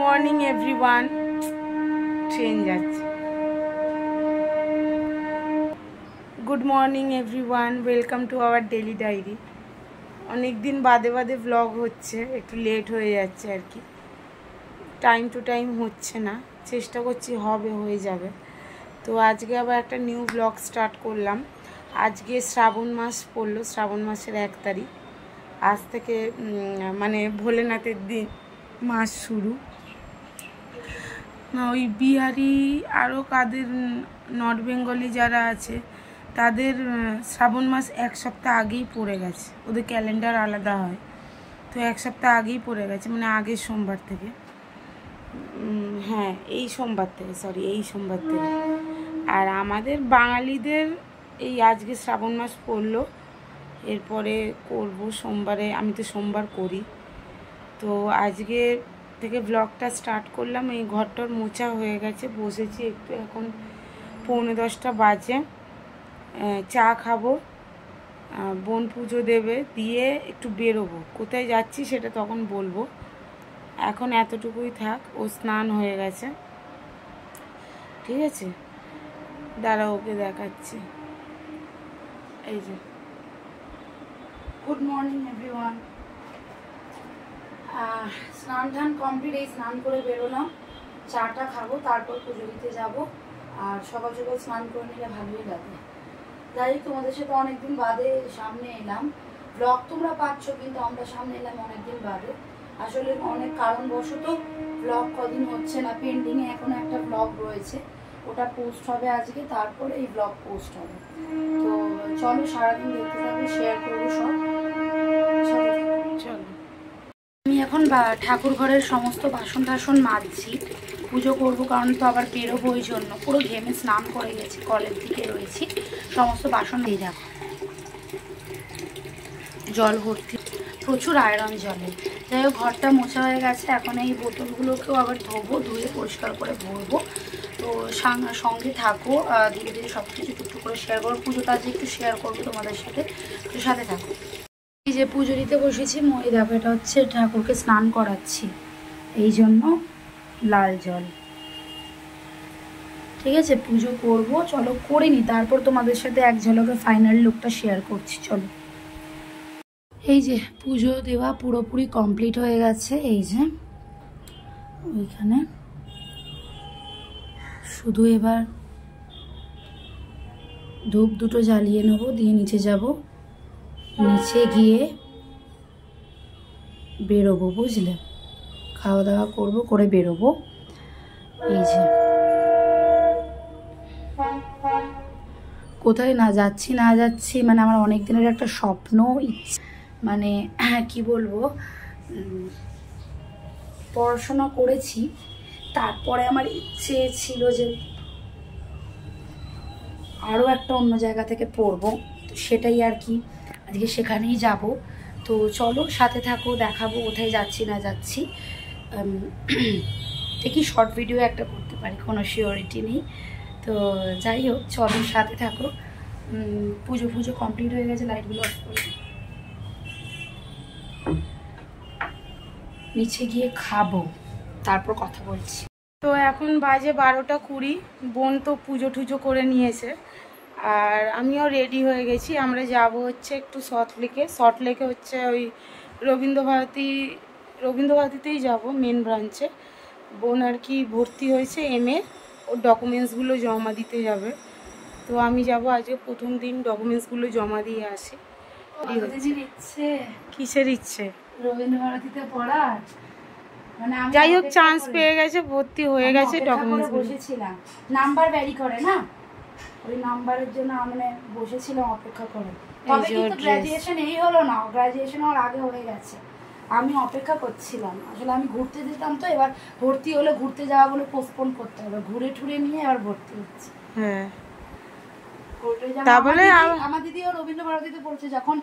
Morning everyone. Train যাচ্ছে। Good morning everyone, welcome to our daily diary. অনেক দিন বাদে বাদে ব্লগ হচ্ছে, একটু লেট হয়ে যাচ্ছে আর কি, টাইম টু টাইম হচ্ছে না, চেষ্টা করছি হয়ে যাবে। তো আজকে আবার একটা নিউ ব্লগ স্টার্ট করলাম। আজকে শ্রাবণ মাস পড়লো, শ্রাবণ মাসের 1 তারিখ। আজ থেকে মানে ভোলেনাথের দিন মাস শুরু। ওই বিহারি আরও কাদের নর্থ বেঙ্গলি যারা আছে তাদের শ্রাবণ মাস 1 সপ্তাহ আগেই পড়ে গেছে, ওদের ক্যালেন্ডার আলাদা হয়। তো 1 সপ্তাহ আগেই পড়ে গেছে, মানে আগের সোমবার থেকে। হ্যাঁ, এই সোমবার থেকে। আর আমাদের বাঙালিদের এই আজকে শ্রাবণ মাস পড়লো, এরপরে করব সোমবারে। আমি তো সোমবার করি। তো আজকে থেকে ব্লগটা স্টার্ট করলাম। এই ঘরটার মোছা হয়ে গেছে, বসেছি একটু, এখন 9:45 বাজে। চা খাবো, বোন পুজো দেবে, দিয়ে একটু বেরোবো। কোথায় যাচ্ছি সেটা তখন বলবো, এখন এতটুকুই থাক। ও স্নান হয়ে গেছে, ঠিক আছে? দাঁড়া, ওকে দেখাচ্ছি। এই যে, গুড মর্নিং এভরিওয়ান। স্নান টান কমপ্লিট, এই স্নান করে বেরোলাম। চাটা খাবো, তারপর পুজো দিতে যাবো। আর সকাল সকাল স্নান করে নিলে ভালোই লাগে। যাই, তোমাদের সাথে অনেকদিন বাদে সামনে এলাম। ব্লগ তোমরা পাচ্ছ, কিন্তু আমরা সামনে এলাম অনেকদিন বাদে। আসলে অনেক কারণবশত ব্লগ কদিন হচ্ছে না, পেন্ডিংয়ে এখনো একটা ব্লগ রয়েছে, ওটা পোস্ট হবে আজকে, তারপরে এই ব্লগ পোস্ট হবে। তো চলো, সারাদিন দেখতে থাকবো, শেয়ার করবো সব। চলো, আমি এখন ঠাকুর ঘরের সমস্ত বাসন টাসন মাজছি, পুজো করবো, কারণ তো আবার বেরোবো। ওই জন্য পুরো ঘেমে স্নান করে গেছি, কলের দিকে রয়েছি, সমস্ত বাসন দিয়ে যাব। জল ভর্তি, প্রচুর আয়রন জলে। যাই হোক, ঘরটা মোছা হয়ে গেছে। এখন এই বোতলগুলোকেও আবার ধোবো, ধুয়ে পরিষ্কার করে ভরবো। তো সঙ্গে থাকো, ধীরে ধীরে সব কিছু একটু করে শেয়ার করবো। পুজোটা আজকে একটু শেয়ার করবো তোমাদের সাথে, তো সাথে থাকো। এই যে পুজো দিতে বসেছি, মই দেখো, এটা হচ্ছে ঠাকুরকে স্নান করাচ্ছি, এই জন্য লাল জল, ঠিক আছে? পুজো করবো, চলো করে নি, তারপর তোমাদের সাথে এক ঝলকে ফাইনাল লুকটা শেয়ার করছি। চলো, এই যে পুজো দেওয়া পুরোপুরি কমপ্লিট হয়ে গেছে। এই যে ওইখানে শুধু এবার ধূপ দুটো জ্বালিয়ে নেবো, দিয়ে নিচে যাব, নিচে গিয়ে বেরোবো, বুঝলে? খাওয়া দাওয়া করবো, করে বেরোবো। এই যে কোথায় না যাচ্ছি, মানে আমার অনেক দিনের একটা স্বপ্ন, মানে কি বলবো, পড়াশোনা করেছি, তারপরে আমার ইচ্ছে ছিল যে আরও একটা অন্য জায়গা থেকে পড়বো, তো সেটাই আর কি, আজকে সেখানেই যাব। তো চলো, সাথে থাকো, দেখাবো কোথায় যাচ্ছি না যাচ্ছি। দেখি শর্ট ভিডিও একটা করতে পারি, কোনো সিওরিটি নেই। তো যাই হোক, চলো সাথে থাকো। পুজো কমপ্লিট হয়ে গেছে, লাইটগুলো অফ করে নিচে গিয়ে খাবো, তারপর কথা বলছি। তো এখন বাজে 12:20। বোন তো পুজো টুজো করে নিয়েছে, আর আমিও রেডি হয়ে গেছি। আমরা যাব হচ্ছে একটু সল্টলেকে হচ্ছে ওই রবীন্দ্রভারতীতেই যাব, মেন ব্রাঞ্চে। বোন আর কি ভর্তি হয়েছে MA, ওর ডকুমেন্টসগুলো জমা দিতে যাবে। তো আমি যাব, আজকে প্রথম দিন, ডকুমেন্টসগুলো জমা দিয়ে আসি। কিসের ইচ্ছে? রবীন্দ্রভারতীতে পড়ার, মানে যাই হোক, চান্স পেয়ে গেছে, ভর্তি হয়ে গেছে। ডকুমেন্টস বসেছিলাম, নাম্বার ভ্যারি করে না, ওই নাম্বারের জন্য মানে বসেছিলাম অপেক্ষা করে। তবে কিন্তু গ্র্যাজুয়েশন এই হলো না, গ্র্যাজুয়েশন আর আগে হয়ে গেছে। আমি অপেক্ষা করছিলাম, আসলে আমি ঘুরতে যেতাম, তো এবার ভর্তি হলে ঘুরতে যাওয়া বলে পোস্টপোন করতে হবে, ঘুরে ঠুরে নিয়ে আবার ভর্তি হচ্ছে। হ্যাঁ, তারপরে আমার দিদিও রবীন্দ্রভারতীতে পড়ছে, যখন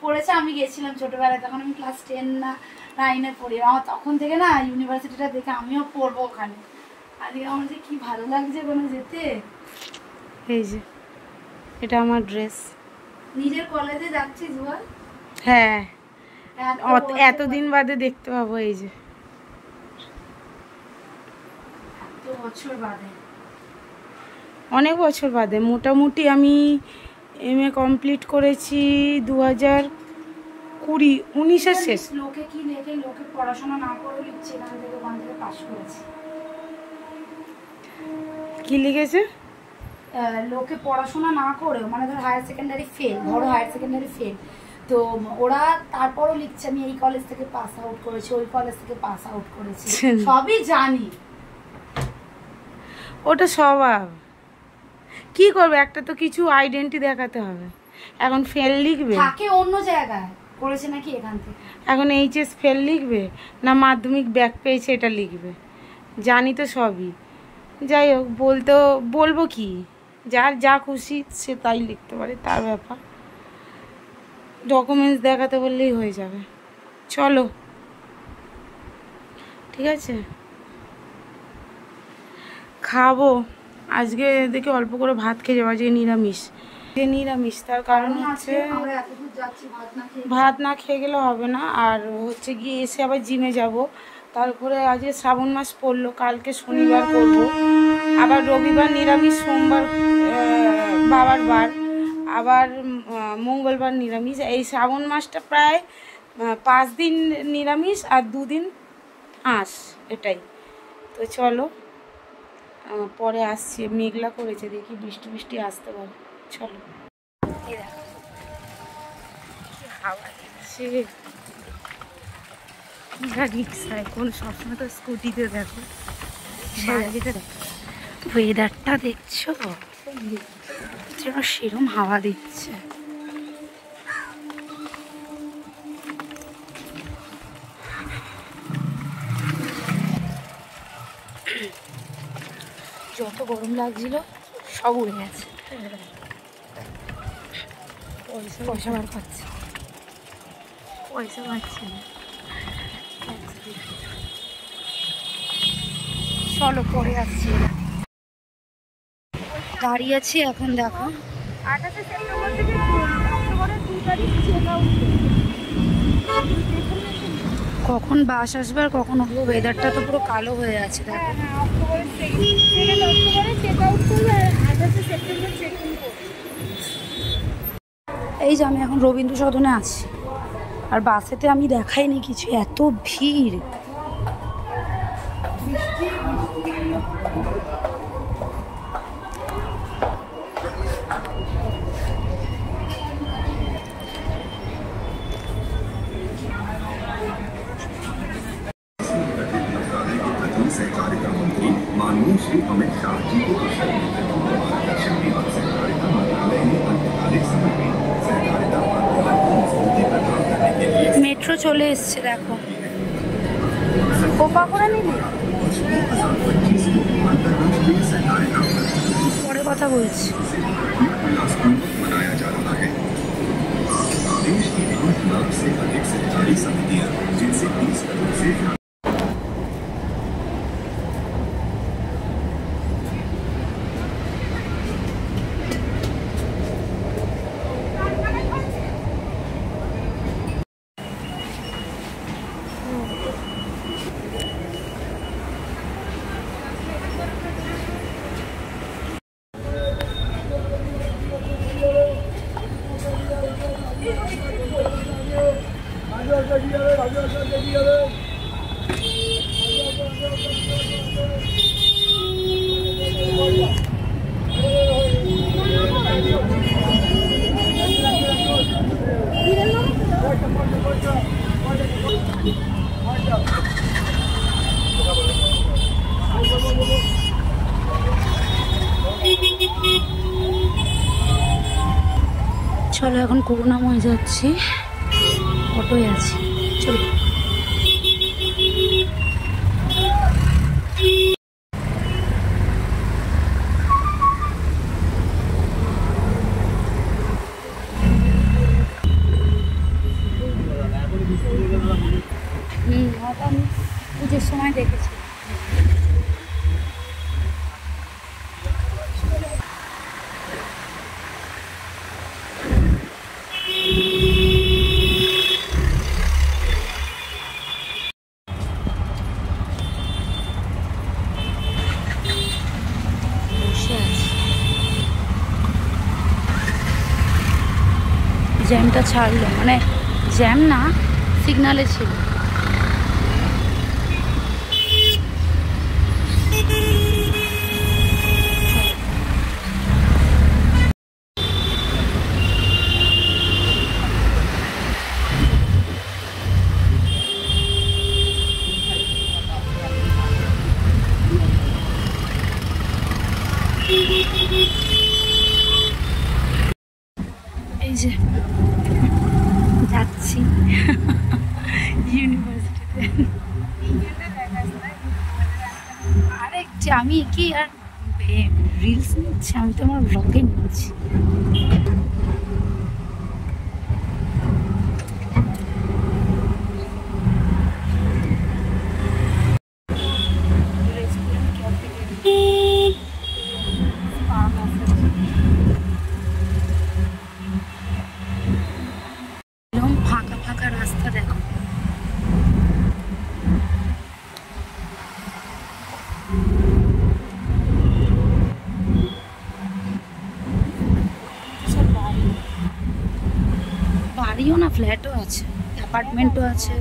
পড়েছে আমি গেছিলাম ছোটবেলায়, তখন আমি ক্লাস 10 না 9-এ পড়ি। আমার তখন থেকে না ইউনিভার্সিটিটা দেখে আমিও পড়বো ওখানে। আজকে আমার যে কি ভালো লাগছে ওখানে যেতে। এই যে এটা আমার ড্রেস। নিজের কলেজে যাচ্ছিস বল? হ্যাঁ, এতদিন বাদে দেখতে পাবো। এই যে বছর বাদে, অনেক বছর বাদে। মোটামুটি আমি MA কমপ্লিট করেছি 2020-19-এর শেষ। লোকে কি লেখে, লোকে পড়াশোনা না করে লিখছে, এখান থেকে ওখান থেকে পাস করেছে। কি লিখেছে? লোকে পড়াশোনা না করেও, মানে ধর হায়ার সেকেন্ডারি ফেল, ধরো হায়ার সেকেন্ডারি ফেল, তো ওরা তারপরও লিখছে আমি এই কলেজ থেকে পাস আউট করেছি, ওই কলেজ থেকে পাস আউট করেছি, সবই জানি। ওটা স্বভাব, কি করবে, একটা তো কিছু আইডেন্টি দেখাতে হবে। এখন ফেল লিখবে, থাকে অন্য জায়গায় করেছে নাকি এখান থেকে। এখন HS ফেল লিখবে না মাধ্যমিক ব্যাক পেয়েছে এটা লিখবে, জানি তো সবই। যাই হোক, বলবো কি, যার যা খুশি সে তাই লিখতে পারে, তার ব্যাপার। ডকুমেন্টস দেখাতে বললেই হয়ে যাবে। চলো, ঠিক আছে, খাবো। আজকে দেখি অল্প করে ভাত খেয়ে যাবো, আজকে নিরামিষ। তার কারণ হচ্ছে ভাত না খেয়ে গেলে হবে না, আর হচ্ছে গিয়ে এসে আবার জিমে যাব। তারপরে আজকে শ্রাবণ মাস পড়লো, কালকে শনিবার করব, আবার রবিবার নিরামিষ, সোমবার বাবার বার, আবার মঙ্গলবার নিরামিষ। এই শ্রাবণ মাসটা প্রায় 5 দিন নিরামিষ আর 2 দিন আঁশ, এটাই। তো চলো, পরে আসছি। মেঘলা করেছে, দেখি বৃষ্টি আসতে পারে। চলো, হাওয়া দিচ্ছে। রিক্সায় কোন সবসময় তো স্কুটিতে দেখো, ওয়েদারটা দেখছো, যেন সেরম হাওয়া দিচ্ছে। যত গরম লাগছিল সব উড়ে গেছে। পয়সা বার পাচ্ছে, পয়সা পাচ্ছি না। চলো, পরে আসছি। দাঁড়িয়ে আছি এখন, দেখো 28 সেপ্টেম্বর থেকে অক্টোবরের 2 তারিখ চেক আউট। কখন বাস আসবে আর কখন উঠবো, ওয়েদারটা তো পুরো কালো হয়ে আছে। দেখো, অক্টোবরে চেক আউট করবে, 28 সেপ্টেম্বর চেক ইন করবে। এই যে আমি এখন রবীন্দ্র সদনে আছি, আর বাসেতে আমি দেখাইনি কিছু, এত ভিড়। सहकारिता मंत्री माननीय श्री अमित शाह जी को सहकारिता मंत्रालय ने अल्पकालिक समय में सहकारिता आंदोलन को मजबूती प्रदान करने के लिए मेट्रो चले एसছে দেখো। কোপা করে নিবি, 2025 को अंतर्राष्ट्रीय सहकारिता পরে কথা বলছি। मनाया जा रहा है। देश की 8 लाख से अधिक सहकारी समितियां, जिनसे 30 करोड़ से চলো, এখন করুণাময় যাচ্ছি, অটোয় আছি, চলো। ওটা আমি পুজোর সময় দেখেছি। জ্যামটা ছাড়লো, মানে জ্যাম না, সিগনালে ছিল। এই যে যাচ্ছি ইউনিভার্সিটিতে। আরে আমি কি আর রিলস নিচ্ছি, আমি তো আমার ব্লগে নিচ্ছি। ফাঁকা ফাঁকা রাস্তা দেখো। বাড়িও না, ফ্ল্যাটও আছে, অ্যাপার্টমেন্টও আছে।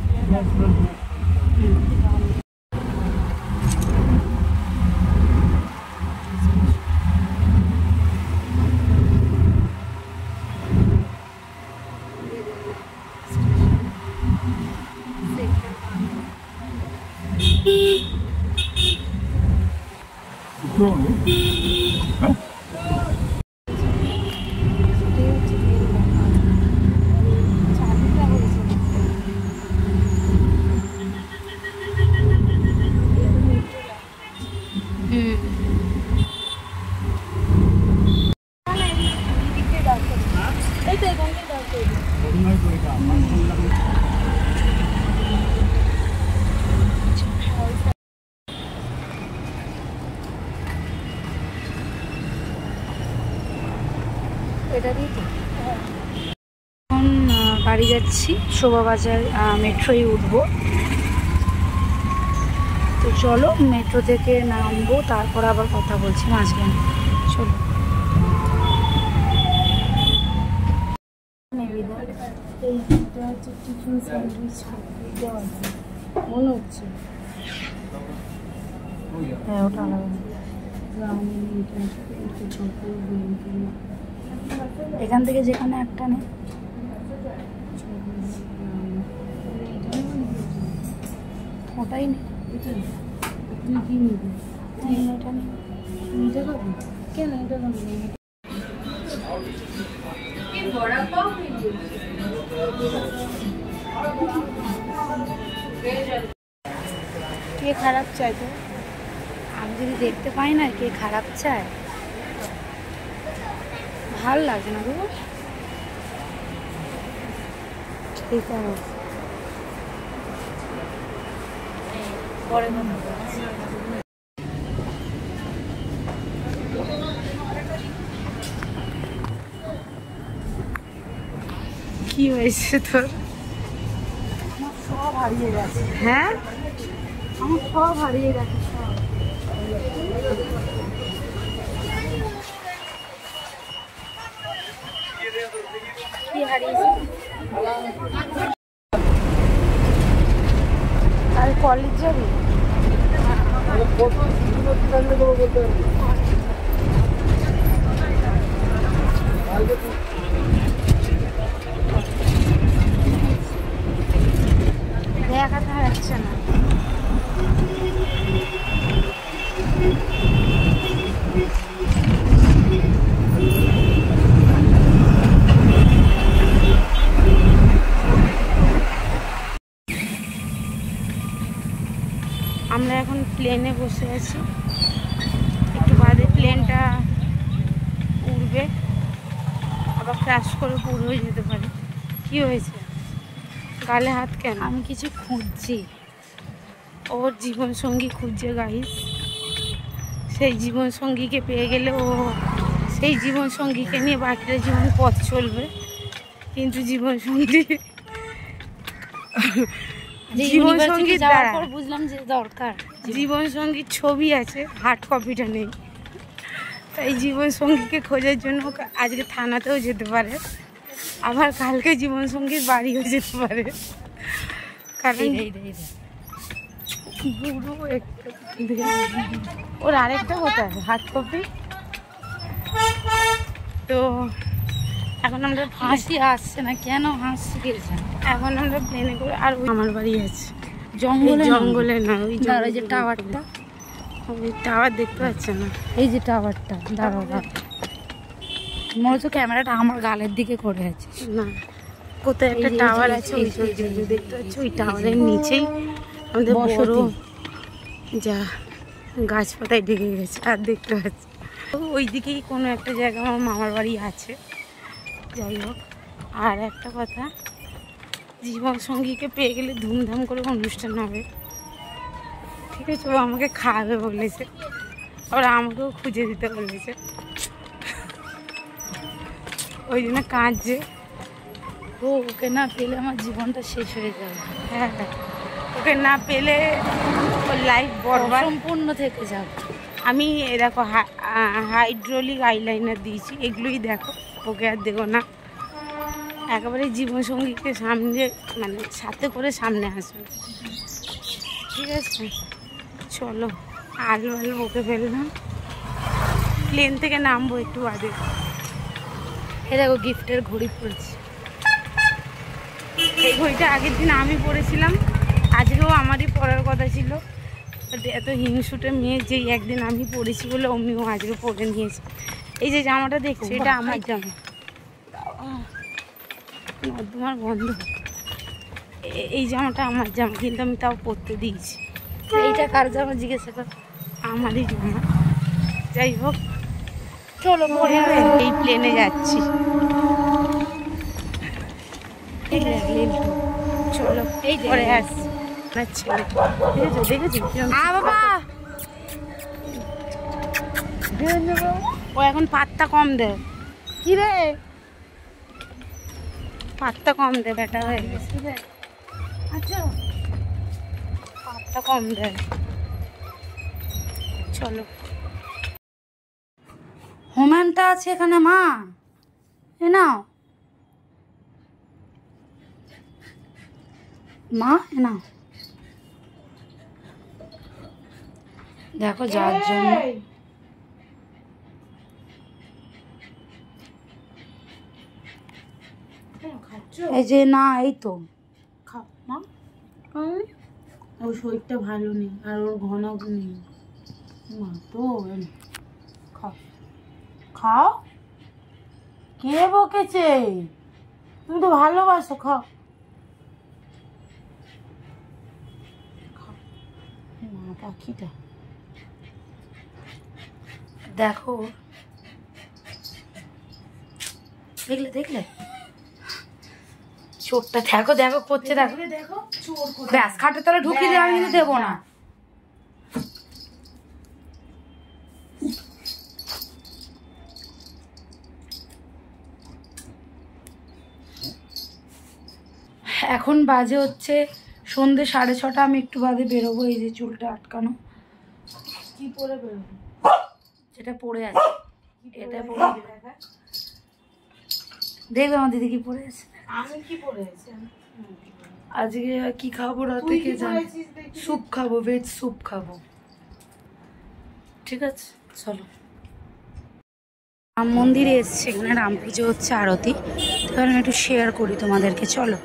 এখন বাড়ি যাচ্ছি, শোভাবাজার মেট্রোয় উঠবো। তো চলো মেট্রো থেকে নামবো, তারপর আবার কথা বলছি মাঝখানে। চলো এইটা হচ্ছে টিফিন স্যান্ডউইচ দেওয়া মনে হচ্ছে। হ্যাঁ ওটা আলাদা। এখান থেকে যেখানে একটা নেই, ওটাই নেই। তুমি কি নিবি? এটা নেই, এটা খাবি কেন? এটা খাবি কে খারাপ চায়? তো আমি যদি দেখতে পাই না কে খারাপ চায়, ভাল লাগে না গো। ঠিক আছে, পরে কথা বলছি। কি হয়েছে তোর? আমার সব হারিয়ে গেছে। হ্যাঁ আমার সব হারিয়ে গেছে, সব। কি হারিয়েছে? আর কলেজ যাবি? দেখাতে যাচ্ছে না। আমরা এখন প্লেনে বসে আছি, একটু বাদে প্লেনটা উড়বে, আবার ক্র্যাশ করে পুরো হয়ে যেতে পারে। কি হয়েছে? গালে হাত কেন? আমি কিছু খুঁজছি, ওর জীবনসঙ্গী খুঁজছে গাইস। সেই জীবনসঙ্গীকে পেয়ে গেলে ও সেই জীবনসঙ্গীকে নিয়ে বাকিটা জীবন পথ চলবে, কিন্তু জীবনসঙ্গী জীবনসঙ্গীর দ্বারা বুঝলাম যে দরকার জীবনসঙ্গীর ছবি আছে, হার্ড কপিটা নেই। তাই জীবনসঙ্গীকে খোঁজার জন্য আজকে থানাতেও যেতে পারে। আবার কালকে জীবনসঙ্গীর বাড়িও যেতে পারে, কারণ বুড়ো একটা। ওর আরেকটা কোথায় হাত কপি। তো এখন আমরা হাসি আসছে না কেন? হাসি গেছে এখন আমরা প্লেনে করে। আর ওই আমার বাড়ি আছে জঙ্গলে, জঙ্গলে না, ওই দাঁড়া যে টাওয়ারটা, ওই টাওয়ার দেখতে পাচ্ছে না। এই যে টাওয়ারটা, দাঁড়াও মনে হচ্ছে ক্যামেরাটা আমার গালের দিকে করে আছে। না, কোথায় একটা এই যে, টাওয়ার এই যে, আছে, এই ওই যে, যে এই যে, দেখতে পাচ্ছি। ওই টাওয়ারের নিচেই আমাদের বড় যা গাছপাতায় ঢেকে গেছে আর দেখতে পাচ্ছি। তো ওই দিকেই কোনো একটা জায়গা আমার মামার বাড়ি আছে। যাই হোক, আর একটা কথা, জীবনসঙ্গীকে পেয়ে গেলে ধুমধাম করে অনুষ্ঠান হবে, ঠিক আছে? ও আমাকে খাওয়াবে বলেছে, আবার আমাকেও খুঁজে দিতে বলেছে, ওই জন্য কাঁদছে। ওকে না পেলে আমার জীবনটা শেষ হয়ে যাবে। হ্যাঁ, ওকে না পেলে ওর লাইফ বরবাদ, সম্পূর্ণ থেকে যাবে। আমি দেখো হাইড্রোলিক আইলাইনার দিয়েছি, এগুলোই দেখো, ওকে আর দেখো না। একেবারে জীবনসঙ্গীকে সামনে, মানে সাথে করে সামনে আসবে, ঠিক আছে? চলো, আলু ওকে ফেললাম, প্লেন থেকে নামবো একটু বাদে। এ দেখো গিফটের ঘড়ি পড়েছে। এই ঘড়িটা আগের দিন আমি পরেছিলাম, আজকেও আমারই পরার কথা ছিল। এত হিংসুটে মেয়ে, যেই একদিন আমি পরেছি বলে অমনিও আজকে পরে নিয়েছে। এই যে জামাটা দেখছি, এটা আমার জামা, তোমার বন্ধ। এই জামাটা আমার জামা, কিন্তু আমি তাও পরতে দিয়েছি। এইটা কার জামা জিজ্ঞাসা কর? আমারই জামা। যাই হোক, চলো এই প্লেনে যাচ্ছি, চলো এই যে পরে আসছি। ছেলে দেখেছো বাবা, ও এখন পাত্তা কম দেয়। কি রে, পাত্তা কম দেয়, বেটা হয়ে গেছে। আচ্ছা পাত্তা কম দেয়। চলো, হোম্যানটা আছে এখানে মা, এ নাও মা, এ নাও। দেখো যার জন্য এই যে, না এই তো খাও মা। ওর শরীরটা ভালো নেই, আর ওর ঘন নেই মা, তো খাও খাও। কে বকেছে? তুমি তো ভালোবাসো, খাও। মা পাখিটা দেখো, দেখলে দেখলে চোরটা, দেখো দেখো করছে, দেখো দেখো চোর করে। ব্যাস খাটের তলে ঢুকিয়ে দিয়ে আমি কিন্তু দেবো না। এখন বাজে হচ্ছে সন্ধ্যে 6:30। আমি একটু বাদে বেরোবো। এই যে চুলটা আটকানো, কি পরে বেরোবো? যেটা পড়ে আছে এটা পরে দেখবে আমার দিদি কি পরে আছে। আমি কি পরে আছি? আজকে কি খাবো রাতে কে জানে। স্যুপ খাবো, ভেজ স্যুপ খাবো। ঠিক আছে চলো। রাম মন্দিরে এসছে, এখানে রাম পুজো হচ্ছে, আরতি। তো আমি একটু শেয়ার করি তোমাদেরকে, চলো।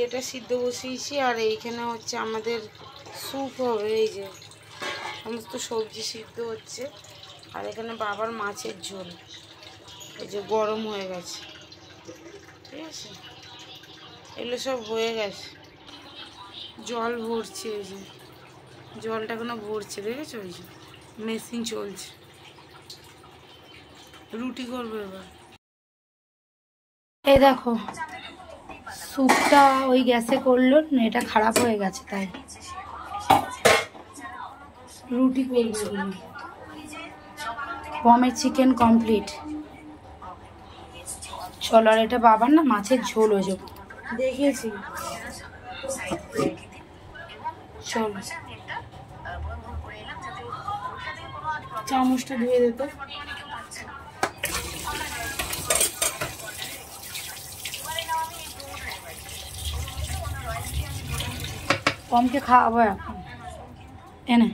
এটা সিদ্ধ বসিয়েছি। আর এইখানে হচ্ছে আমাদের স্যুপ হবে, এই যে সমস্ত সবজি সিদ্ধ হচ্ছে। আর এখানে বাবার মাছের ঝোল, এই যে গরম হয়ে গেছে, ঠিক আছে। এগুলো সব হয়ে গেছে, জল ভরছে, এই যে জলটা এখনো ভরছে, দেখেছো? ওই যে মেশিন চলছে। রুটি করবে এবার। এই দেখো স্যুপটা ওই গ্যাসে করলো, এটা খারাপ হয়ে গেছে, তাই রুটি করবে। পমের চিকেন কমপ্লিট। চলো, আর এটা বাবার না মাছের ঝোল হয়ে যাবে, দেখেছি। চলো চামচটা ধুয়ে দিত। পমকে খাওয়াবো এখন, এনে